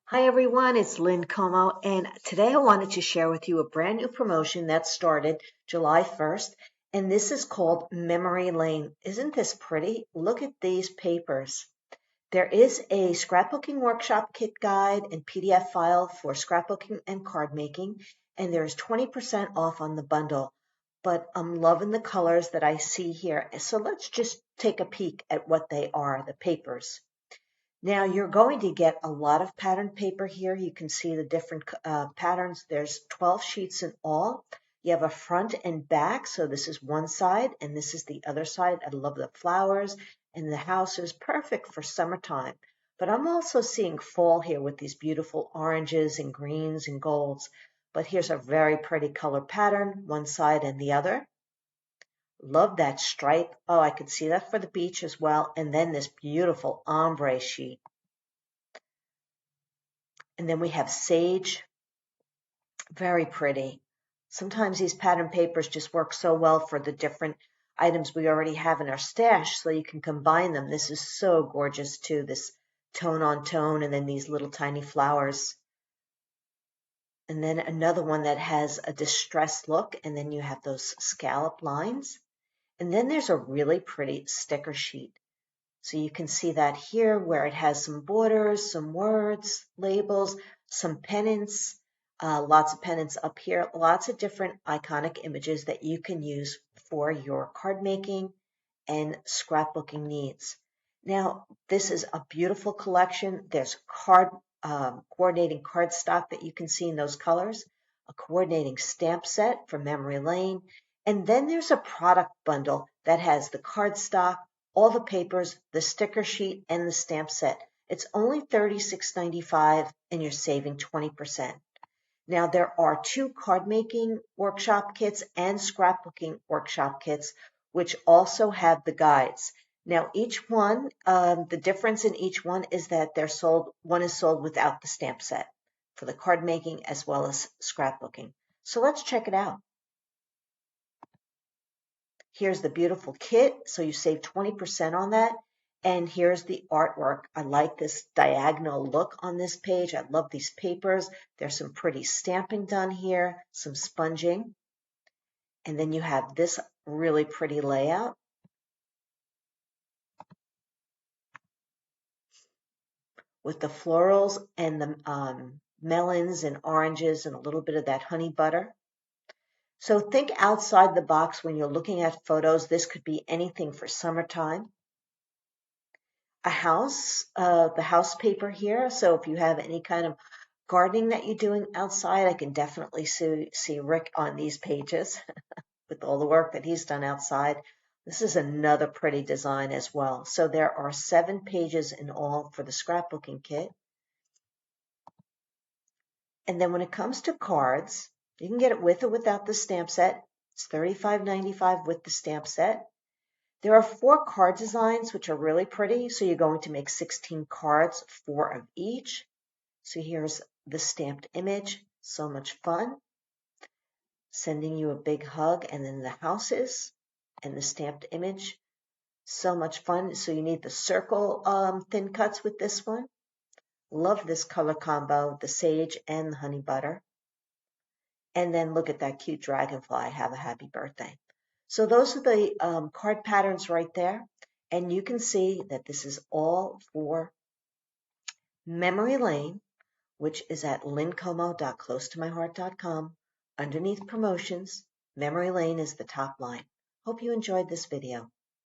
Hi everyone, it's Lynn Como, and today I wanted to share with you a brand new promotion that started July 1st, and this is called Memory Lane. Isn't this pretty? Look at these papers. There is a scrapbooking workshop kit guide and PDF file for scrapbooking and card making, and there's 20% off on the bundle. But I'm loving the colors that I see here, so let's just take a peek at what they are, the papers. Now you're going to get a lot of pattern paper here. You can see the different patterns. There's 12 sheets in all. You have a front and back. So this is one side and this is the other side. I love the flowers and the house is perfect for summertime. But I'm also seeing fall here with these beautiful oranges and greens and golds. But here's a very pretty color pattern, one side and the other. Love that stripe. Oh, I could see that for the beach as well. And then this beautiful ombre sheet. And then we have sage, very pretty. Sometimes these pattern papers just work so well for the different items we already have in our stash, so you can combine them. This is so gorgeous too, this tone on tone, and then these little tiny flowers. And then another one that has a distressed look, and then you have those scallop lines. And then there's a really pretty sticker sheet. So you can see that here where it has some borders, some words, labels, some pennants, lots of pennants up here, lots of different iconic images that you can use for your card making and scrapbooking needs. Now, this is a beautiful collection. There's coordinating cardstock that you can see in those colors, a coordinating stamp set for memory lane, and then there's a product bundle that has the cardstock, all the papers, the sticker sheet, and the stamp set. It's only $36.95 and you're saving 20%. Now there are two card making workshop kits and scrapbooking workshop kits, which also have the guides. Now each one, the difference in each one is that they're sold, one is sold without the stamp set for the card making as well as scrapbooking. So let's check it out. Here's the beautiful kit, so you save 20% on that. And here's the artwork. I like this diagonal look on this page. I love these papers. There's some pretty stamping done here, some sponging. And then you have this really pretty layout. With the florals and the melons and oranges and a little bit of that honey butter. So think outside the box when you're looking at photos. This could be anything for summertime. A house, the house paper here. So if you have any kind of gardening that you're doing outside, I can definitely see Rick on these pages with all the work that he's done outside. This is another pretty design as well. So there are 7 pages in all for the scrapbooking kit. And then when it comes to cards, you can get it with or without the stamp set. It's $35.95 with the stamp set. There are 4 card designs, which are really pretty. So you're going to make 16 cards, 4 of each. So here's the stamped image. So much fun. Sending you a big hug, and then the houses and the stamped image. So much fun. So you need the circle thin cuts with this one. Love this color combo, the sage and the honey butter. And then look at that cute dragonfly. Have a happy birthday. So those are the card patterns right there. And you can see that this is all for Memory Lane, which is at lynncomo.closetomyheart.com. Underneath promotions, Memory Lane is the top line. Hope you enjoyed this video.